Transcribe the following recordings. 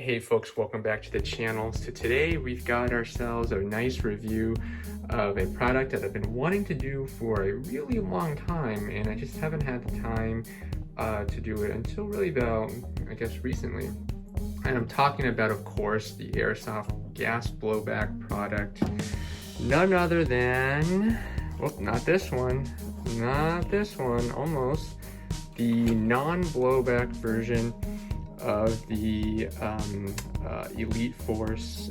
Hey folks, welcome back to the channel. So today we've got ourselves a nice review of a product that I've been wanting to do for a really long time, and I just haven't had the time to do it until really about, I guess, recently. And I'm talking about, of course, the Airsoft gas blowback product. None other than, well, not this one, almost, the non-blowback version of the Elite Force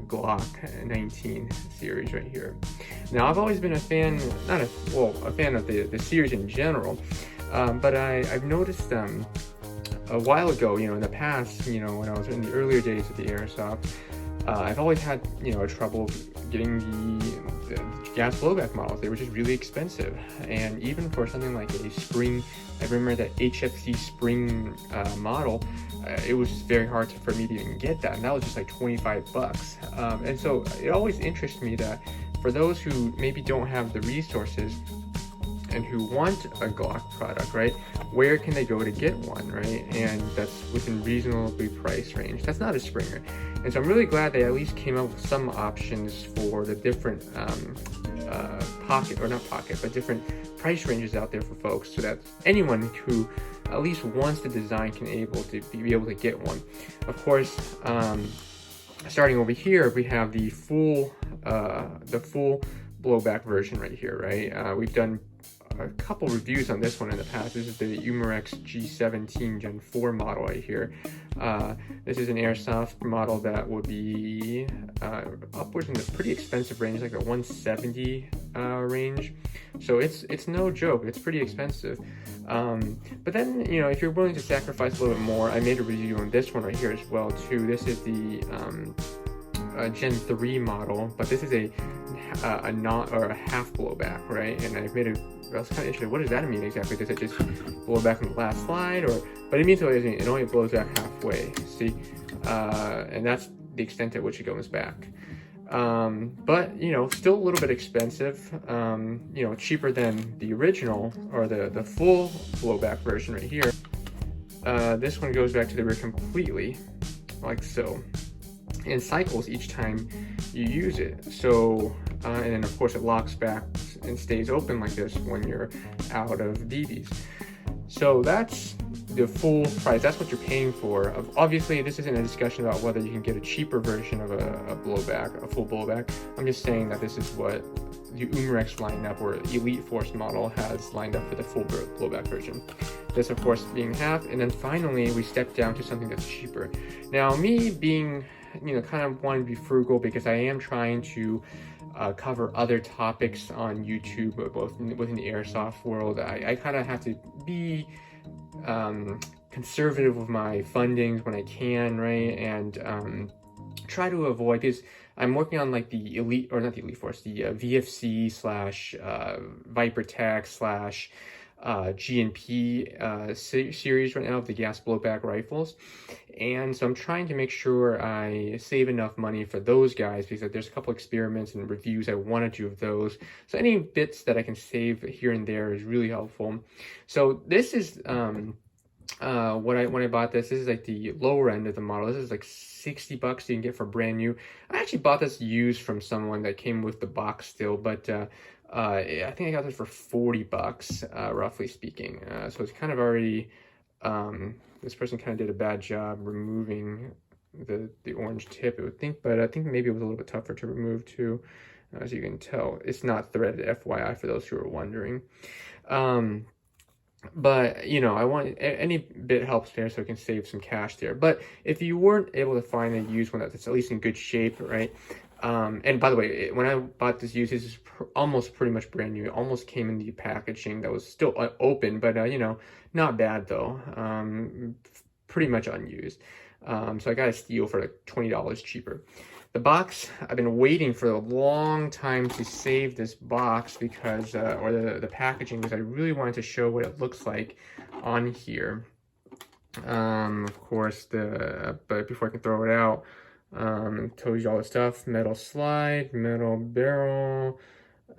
Glock 19 series right here. Now, I've always been a fan, a fan of the series in general, but I've noticed a while ago, in the past, when I was in the earlier days of the Airsoft, I've always had, trouble getting the gas blowback models. They were just really expensive, and even for something like a spring, I remember that HFC spring model, it was just very hard for me to even get that, and that was just like 25 bucks. And so it always interests me that for those who maybe don't have the resources and who want a Glock product, right, where can they go to get one, right? And that's within reasonably price range. That's not a Springer. And so I'm really glad they at least came up with some options for the different different price ranges out there for folks, so that anyone who at least wants the design can be able to get one. Of course, starting over here, we have the full blowback version right here, right? We've done a couple reviews on this one in the past. This is the Umarex G17 Gen 4 model right here. This is an Airsoft model that would be upwards in the pretty expensive range, like a 170 range. So it's no joke, it's pretty expensive. But then, if you're willing to sacrifice a little bit more, I made a review on this one right here as well too. This is the Gen 3 model, but this is a half blowback, right? And I was kind of interested, what does that mean exactly? Does it just blow back on the last slide, but it means it only blows back halfway, see? And that's the extent at which it goes back. But still a little bit expensive, cheaper than the original, or the full blowback version right here. This one goes back to the rear completely, like so, and cycles each time you use it. So and then of course it locks back and stays open like this when you're out of BBs. So that's the full price. That's what you're paying for. Obviously, this isn't a discussion about whether you can get a cheaper version of a full blowback. I'm just saying that this is what the Umarex lineup, or Elite Force model, has lined up for the full blowback version. This, of course, being half, and then finally we step down to something that's cheaper. Now, me being, kind of wanting to be frugal, because I am trying to cover other topics on YouTube, both within the Airsoft world. I kind of have to be conservative with my fundings when I can, right? And try to avoid, because I'm working on like the Elite, or not the Elite Force, the VFC / Viper Tech / GNP series right now of the gas blowback rifles. And so I'm trying to make sure I save enough money for those guys, because there's a couple experiments and reviews I want to do of those. So any bits that I can save here and there is really helpful. So this is when I bought this is like the lower end of the model. This is like 60 bucks you can get for brand new. I actually bought this used from someone that came with the box still, but I think I got this for 40 bucks, roughly speaking. So it's kind of already, this person kind of did a bad job removing the orange tip, I would think, but I think maybe it was a little bit tougher to remove too. As you can tell, it's not threaded, FYI, for those who are wondering. But I want any bit helps there, so I can save some cash there. But if you weren't able to find a used one that's at least in good shape, right? And by the way, when I bought this used, this is almost pretty much brand new. It almost came in the packaging that was still open, but not bad though. Pretty much unused. So I got a steal for like $20 cheaper. The box, I've been waiting for a long time to save this box, because or the packaging, because I really wanted to show what it looks like on here. Of course, but before I can throw it out, tells you all the stuff: metal slide, metal barrel.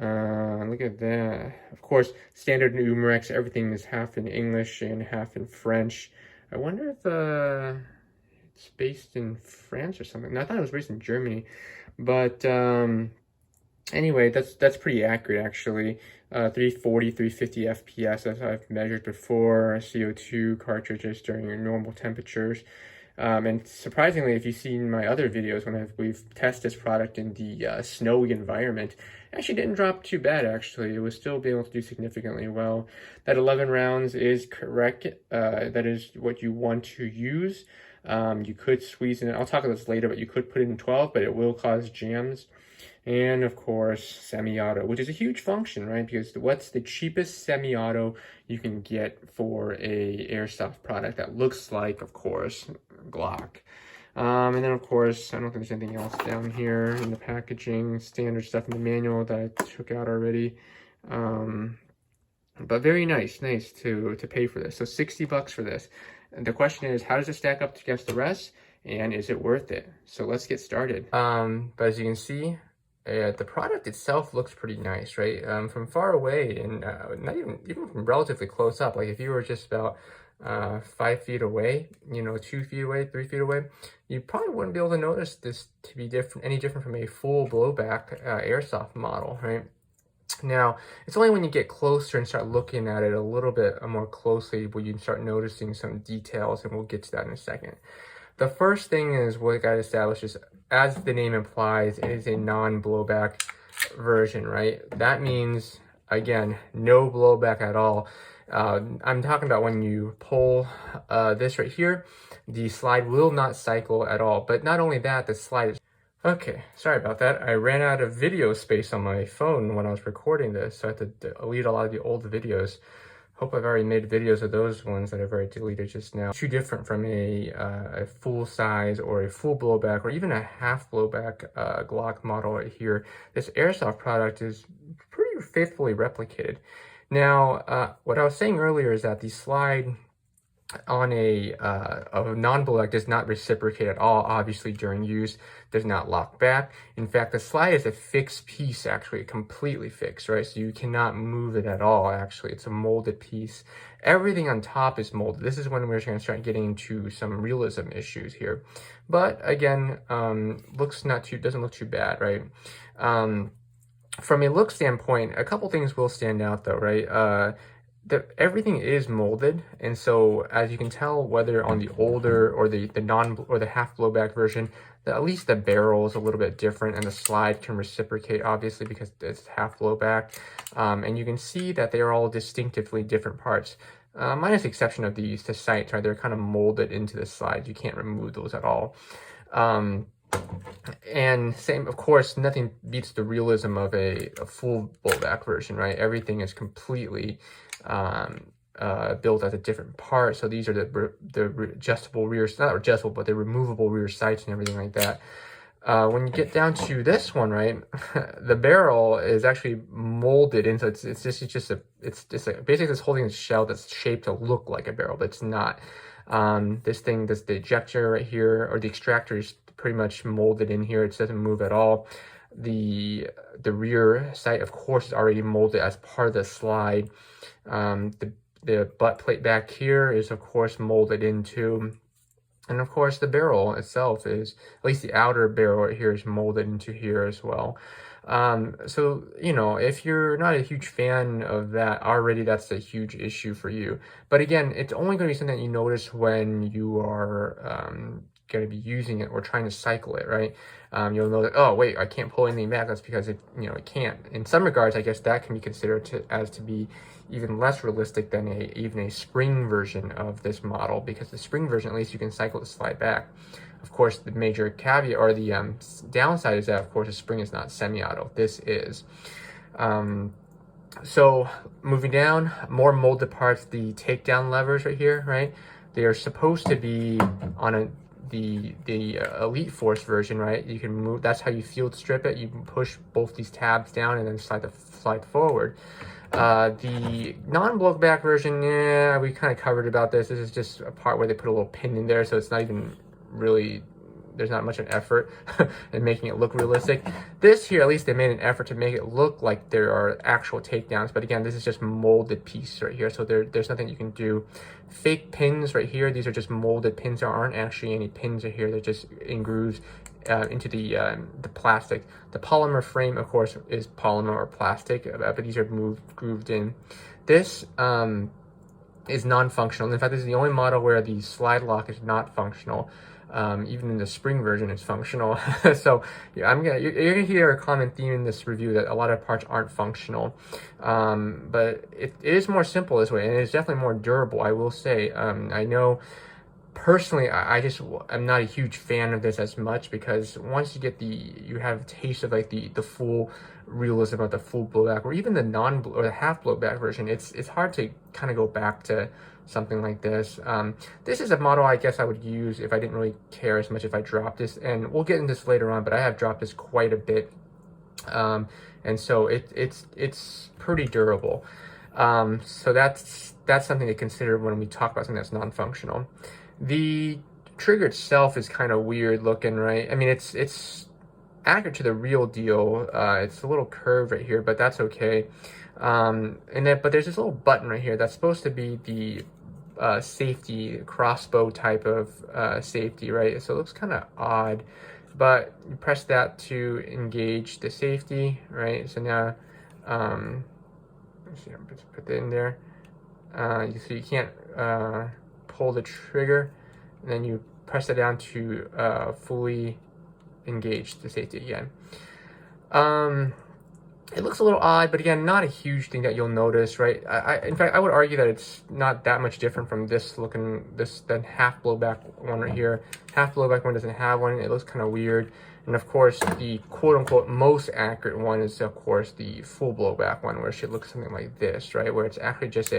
Look at that. Of course, standard Umarex, everything is half in English and half in French. I wonder if it's based in France or something. No, I thought it was based in Germany, but anyway, that's pretty accurate actually. 340, 350 FPS as I've measured before, CO2 cartridges during your normal temperatures. And surprisingly, if you've seen my other videos when we've tested this product in the snowy environment, it actually didn't drop too bad actually. It was still be able to do significantly well. That 11 rounds is correct. That is what you want to use. You could squeeze in, I'll talk about this later, but you could put it in 12, but it will cause jams. And of course, semi-auto, which is a huge function, right? Because what's the cheapest semi-auto you can get for a airsoft product that looks like, of course, Glock. And then of course, I don't think there's anything else down here in the packaging, standard stuff in the manual that I took out already. But very nice to pay for this. So 60 bucks for this. And the question is, how does it stack up against the rest? And is it worth it? So let's get started. But as you can see, the product itself looks pretty nice, right? From far away and not even from relatively close up. Like if you were just about 5 feet away, 2 feet away, 3 feet away, you probably wouldn't be able to notice this to be any different from a full blowback airsoft model, right? Now, it's only when you get closer and start looking at it a little bit more closely will you start noticing some details, and we'll get to that in a second. The first thing is what I got to establish is, as the name implies, it is a non-blowback version, right? That means, again, no blowback at all. I'm talking about when you pull this right here, the slide will not cycle at all. But not only that, the slide is... Okay, sorry about that. I ran out of video space on my phone when I was recording this, so I had to delete a lot of the old videos. Hope I've already made videos of those ones that I've already deleted just now. Too different from a full size or a full blowback or even a half blowback Glock model right here. This airsoft product is pretty faithfully replicated. Now, what I was saying earlier is that the slide on a non-blowback does not reciprocate at all, obviously during use, does not lock back. In fact, the slide is a fixed piece, actually, completely fixed, right? So you cannot move it at all, actually. It's a molded piece. Everything on top is molded. This is when we're going to start getting into some realism issues here. But again, doesn't look too bad, right? From a look standpoint, a couple things will stand out though, right? Everything is molded, and so as you can tell, whether on the older or the half blowback version, at least the barrel is a little bit different, and the slide can reciprocate, obviously, because it's half blowback. And you can see that they are all distinctively different parts, minus the exception of these, the sights, right? They're kind of molded into the slide. You can't remove those at all. And same, of course, nothing beats the realism of a full blowback version, right? Everything is completely built as a different part. So these are the adjustable rear, not adjustable, but the removable rear sights and everything like that. When you get down to this one, right, the barrel is actually molded into, it's basically it's holding a shell that's shaped to look like a barrel, but it's not. This the ejector right here, or the extractor, is pretty much molded in here. It doesn't move at all. The rear sight, of course, is already molded as part of the slide. The butt plate back here is, of course, molded into. And of course, the barrel itself is, at least the outer barrel right here, is molded into here as well. So, if you're not a huge fan of that already, that's a huge issue for you. But again, it's only going to be something that you notice when you are going to be using it or trying to cycle it, right? You'll know that, oh, wait, I can't pull anything back. That's because it can't. In some regards, I guess that can be considered to be even less realistic than even a spring version of this model, because the spring version, at least you can cycle the slide back. Of course, the major caveat, or the downside, is that, of course, the spring is not semi-auto. This is. So moving down, more molded parts, the takedown levers right here, right? They are supposed to be on the Elite Force version, right? You can move, that's how you field strip it. You can push both these tabs down and then slide forward. The non-blowback version, we kind of covered about this. This is just a part where they put a little pin in there, so it's not even really there's not much of an effort in making it look realistic. This here, at least they made an effort to make it look like there are actual takedowns, but again, this is just molded piece right here, so there's nothing you can do. Fake pins right here, these are just molded pins. There aren't actually any pins right here, they're just in grooves into the plastic. The polymer frame, of course, is polymer or plastic, but these are grooved in. This is non-functional. In fact, this is the only model where the slide lock is not functional. Even in the spring version, it's functional. So yeah, you're gonna hear a common theme in this review that a lot of parts aren't functional. But it is more simple this way, and it's definitely more durable, I will say. I know personally, I'm not a huge fan of this as much, because once you have a taste of like the full realism of the full blowback, or even the the half blowback version, it's hard to kind of go back to something like this. This is a model I guess I would use if I didn't really care as much if I dropped this, and we'll get into this later on, but I have dropped this quite a bit, and so it's pretty durable. So that's something to consider when we talk about something that's non-functional. The trigger itself is kind of weird looking, right? I mean, it's accurate to the real deal. It's a little curved right here, but that's okay. But there's this little button right here that's supposed to be the safety crossbow type of safety, right? So it looks kind of odd, but you press that to engage the safety, right? So now, let's see, I'm just put that in there. So you can't pull the trigger, and then you press it down to fully engage the safety again. It looks a little odd, but again, not a huge thing that you'll notice, right? In fact, I would argue that it's not that much different from this half blowback one right here. Half blowback one doesn't have one. It looks kind of weird. And of course, the quote-unquote most accurate one is, of course, the full blowback one, where it should look something like this, right? Where it's actually just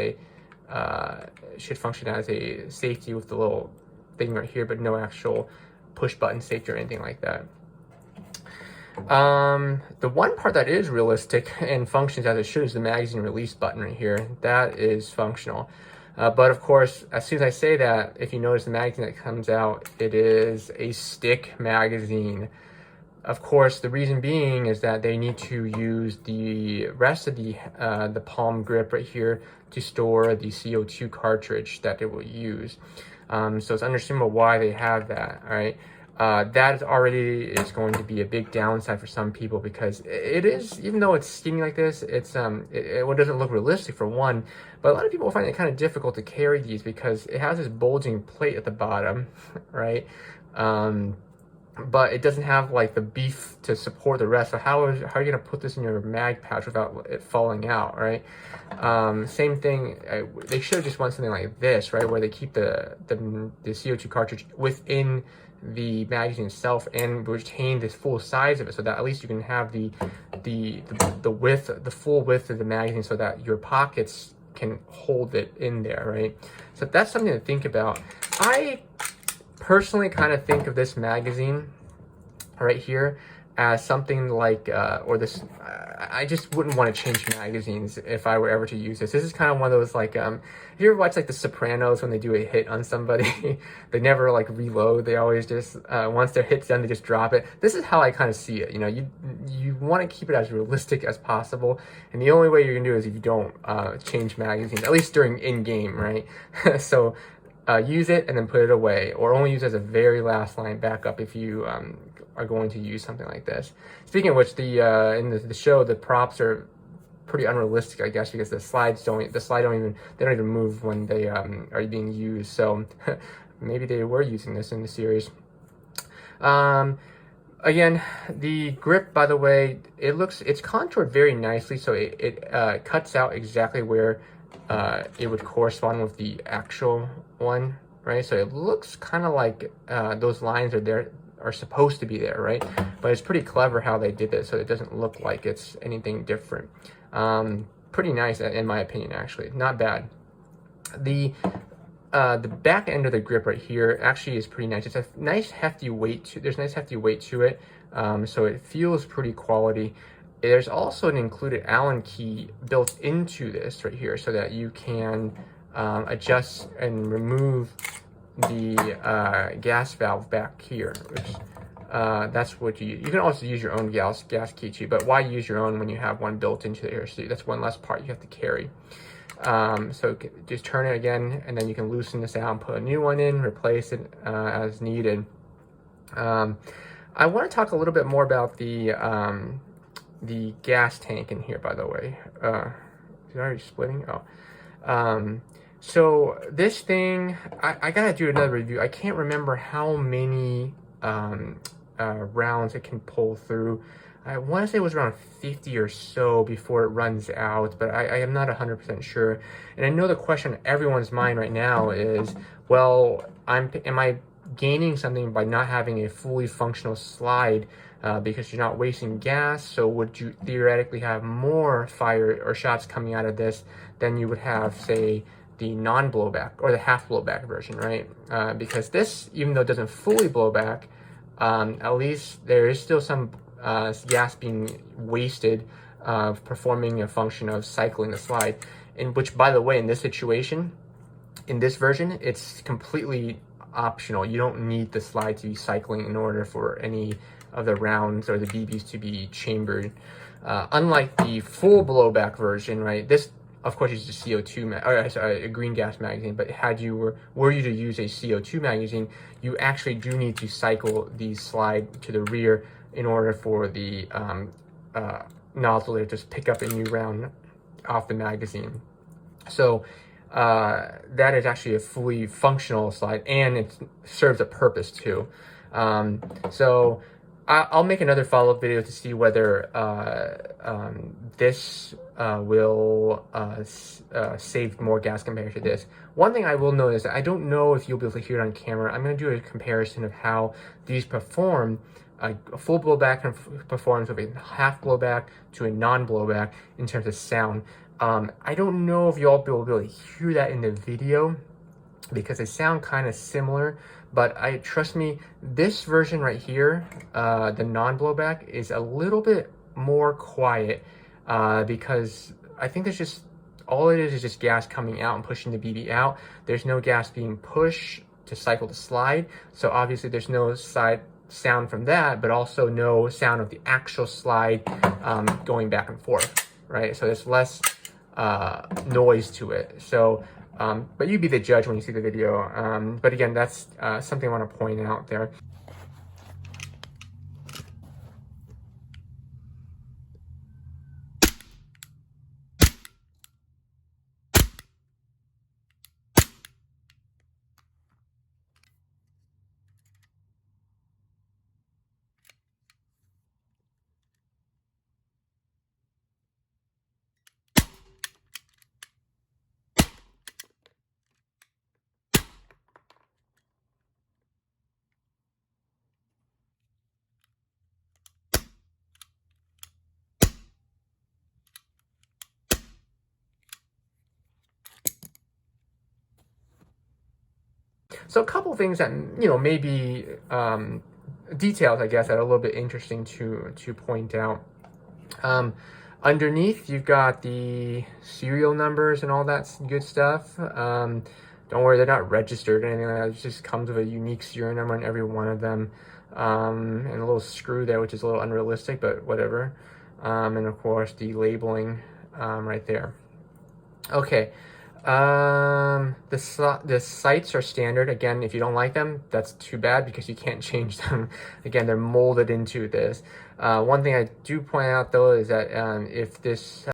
should function as a safety with the little thing right here, but no actual push button safety or anything like that. The one part that is realistic and functions as it should is the magazine release button right here. That is functional. But of course, as soon as I say that, if you notice the magazine that comes out, it is a stick magazine. Of course, the reason being is that they need to use the rest of the palm grip right here to store the CO2 cartridge that they will use. So it's understandable why they have that, all right? That already is going to be a big downside for some people, because it is, even though it's skinny like this, it doesn't look realistic for one, but a lot of people find it kind of difficult to carry these because it has this bulging plate at the bottom, right? But it doesn't have like the beef to support the rest. So how are you going to put this in your mag pouch without it falling out, right? Same thing, they should have just won something like this, right? Where they keep the CO2 cartridge within the magazine itself and retain this full size of it, so that at least you can have the width, the full width of the magazine, so that your pockets can hold it in there, right? So that's something to think about. I personally kind of think of this magazine right here as something like, I just wouldn't want to change magazines if I were ever to use this. This is kind of one of those, like, if you ever watch like The Sopranos, when they do a hit on somebody, they never like reload. They always just, once their hit's done, they just drop it. This is how I kind of see it. You know, you want to keep it as realistic as possible. And the only way you're going to do it is if you don't change magazines, at least during in-game, right? So use it and then put it away, or only use it as a very last line backup if you are going to use something like this. Speaking of which, in the show, the props are pretty unrealistic, I guess, because the slides don't even move when they are being used. So maybe they were using this in the series. Again, the grip, by the way, it's contoured very nicely, so it cuts out exactly where it would correspond with the actual one, right? So it looks kind of like those lines are supposed to be there, right? But it's pretty clever how they did this, so it doesn't look like it's anything different. Pretty nice, in my opinion, actually. Not bad. The back end of the grip right here actually is pretty nice. It's a nice hefty weight there's nice hefty weight to it, so it feels pretty quality. There's also an included Allen key built into this right here, so that you can adjust and remove the gas valve back here, which that's what you can also use your own gas key too, but why use your own when you have one built into the Airsoft? That's one less part you have to carry. So just turn it again, and then you can loosen this out and put a new one in, replace it as needed. I want to talk a little bit more about the gas tank in here, by the way. Is it already splitting? Oh. So this thing, I gotta do another review. I can't remember how many rounds it can pull through. I want to say it was around 50 or so before it runs out, but I am not 100% sure. And I know the question on everyone's mind right now is, well, am I gaining something by not having a fully functional slide because you're not wasting gas? So would you theoretically have more fire or shots coming out of this than you would have, say, the non-blowback or the half blowback version, right? Because this, even though it doesn't fully blow back, at least there is still some gas being wasted performing a function of cycling the slide, in which, by the way, in this situation, in this version, it's completely optional. You don't need the slide to be cycling in order for any of the rounds or the BBs to be chambered. Unlike the full blowback version, right? This, of course, uses a CO2 a green gas magazine, but were you to use a CO2 magazine, you actually do need to cycle the slide to the rear in order for the nozzle to just pick up a new round off the magazine. So that is actually a fully functional slide, and it serves a purpose too. So I'll make another follow-up video to see whether this will save more gas compared to this. One thing I will note is that I don't know if you'll be able to hear it on camera. I'm going to do a comparison of how these perform. A full blowback performs with a half blowback to a non-blowback in terms of sound. I don't know if you'll be able to hear that in the video because they sound kind of similar, but trust me, this version right here, the non-blowback, is a little bit more quiet because I think there's just, all it is just gas coming out and pushing the BB out. There's no gas being pushed to cycle the slide, so obviously there's no side sound from that, but also no sound of the actual slide going back and forth, right? So there's less noise to it. So, but you be the judge when you see the video. But again, that's something I want to point out there. So a couple things that, maybe details, I guess, that are a little bit interesting to point out. Underneath, you've got the serial numbers and all that good stuff. Don't worry, they're not registered or anything like that. It just comes with a unique serial number on every one of them. And a little screw there, which is a little unrealistic, but whatever. And of course, the labeling right there. Okay. The sights are standard. Again, if you don't like them, that's too bad because you can't change them. Again, they're molded into this. One thing I do point out though is that if this